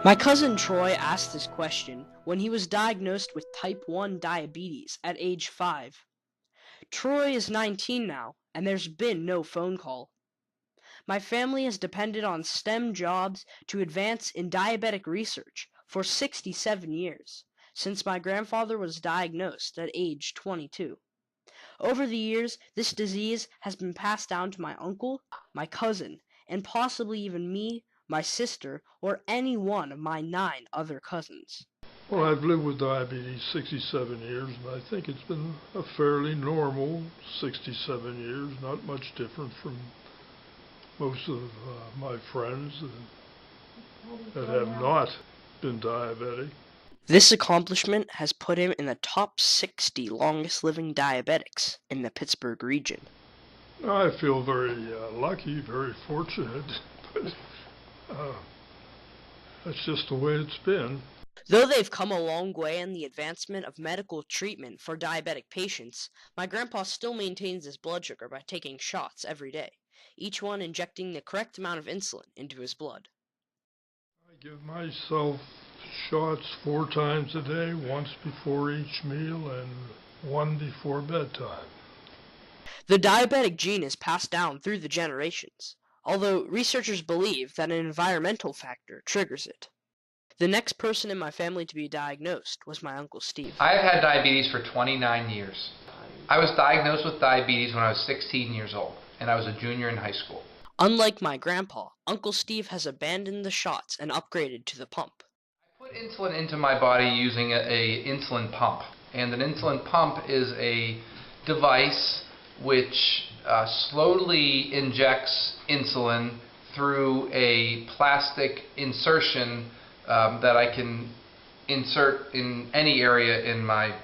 My cousin Troy asked this question when he was diagnosed with type 1 diabetes at age 5. Troy is 19 now, and there's been no phone call. My family has depended on STEM jobs to advance in diabetic research for 67 years, since my grandfather was diagnosed at age 22. Over the years, this disease has been passed down to my uncle, my cousin, and possibly even me, my sister, or any one of my 9 other cousins. Well, I've lived with diabetes 67 years, and I think it's been a fairly normal 67 years, not much different from most of my friends that have not been diabetic. This accomplishment has put him in the top 60 longest living diabetics in the Pittsburgh region. I feel very lucky, very fortunate, but that's just the way it's been. Though they've come a long way in the advancement of medical treatment for diabetic patients, my grandpa still maintains his blood sugar by taking shots every day, each one injecting the correct amount of insulin into his blood. I give myself shots 4 times a day, once before each meal and one before bedtime. The diabetic gene is passed down through the generations, although researchers believe that an environmental factor triggers it. The next person in my family to be diagnosed was my Uncle Steve. I have had diabetes for 29 years. I was diagnosed with diabetes when I was 16 years old, and I was a junior in high school. Unlike my grandpa, Uncle Steve has abandoned the shots and upgraded to the pump. I put insulin into my body using a insulin pump, and an insulin pump is a device which slowly injects insulin through a plastic insertion that I can insert in any area in my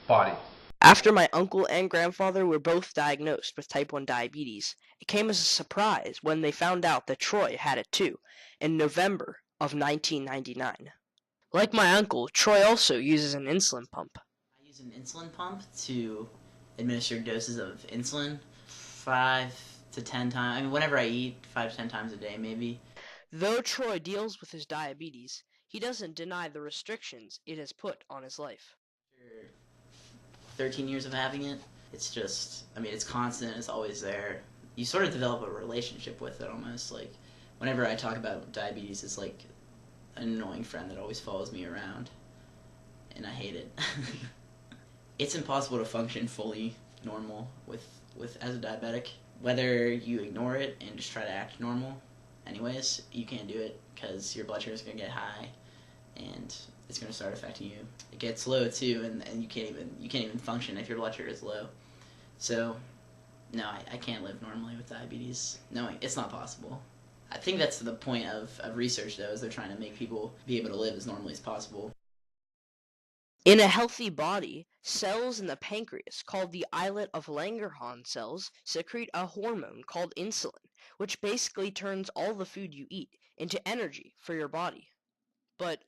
body. After my uncle and grandfather were both diagnosed with type 1 diabetes, it came as a surprise when they found out that Troy had it too, in November of 1999. Like my uncle, Troy also uses an insulin pump. I use an insulin pump to administer doses of insulin 5 to 10 times. I mean, whenever I eat, 5 to 10 times a day, maybe. Though Troy deals with his diabetes, he doesn't deny the restrictions it has put on his life. After 13 years of having it, it's just, I mean, it's constant, it's always there. You sort of develop a relationship with it almost. Like, whenever I talk about diabetes, it's like an annoying friend that always follows me around. And I hate it. It's impossible to function fully normal with as a diabetic. Whether you ignore it and just try to act normal, anyways, you can't do it because your blood sugar is going to get high and it's going to start affecting you. It gets low too, and you can't even function if your blood sugar is low. So no, I can't live normally with diabetes. No, it's not possible. I think that's the point of research, though, is they're trying to make people be able to live as normally as possible. In a healthy body, cells in the pancreas called the islet of Langerhans cells secrete a hormone called insulin, which basically turns all the food you eat into energy for your body. But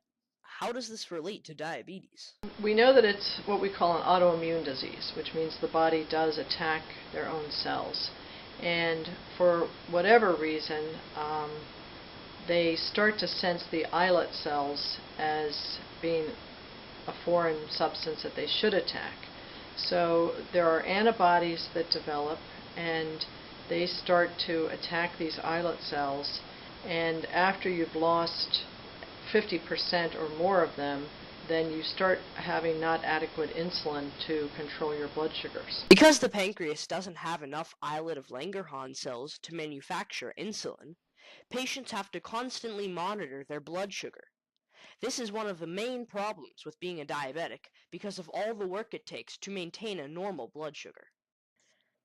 how does this relate to diabetes? We know that it's what we call an autoimmune disease, which means the body does attack their own cells. And for whatever reason, they start to sense the islet cells as being a foreign substance that they should attack. So there are antibodies that develop, and they start to attack these islet cells, and after you've lost 50% or more of them, then you start having not adequate insulin to control your blood sugars. Because the pancreas doesn't have enough islet of Langerhans cells to manufacture insulin, patients have to constantly monitor their blood sugar. This is one of the main problems with being a diabetic because of all the work it takes to maintain a normal blood sugar.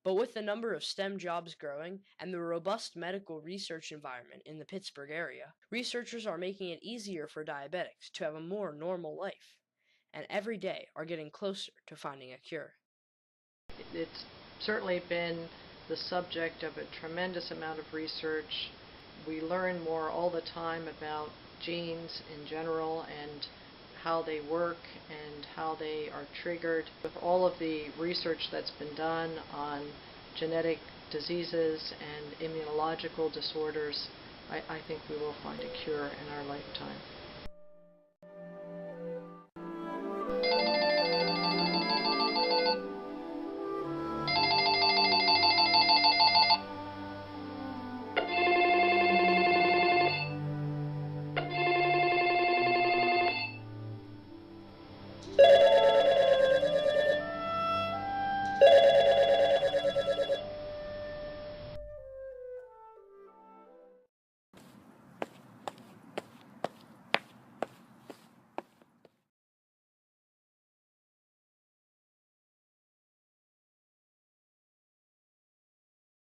But with the number of STEM jobs growing and the robust medical research environment in the Pittsburgh area, researchers are making it easier for diabetics to have a more normal life, and every day are getting closer to finding a cure. It's certainly been the subject of a tremendous amount of research. We learn more all the time about genes in general and how they work and how they are triggered. With all of the research that's been done on genetic diseases and immunological disorders, I think we will find a cure in our lifetime.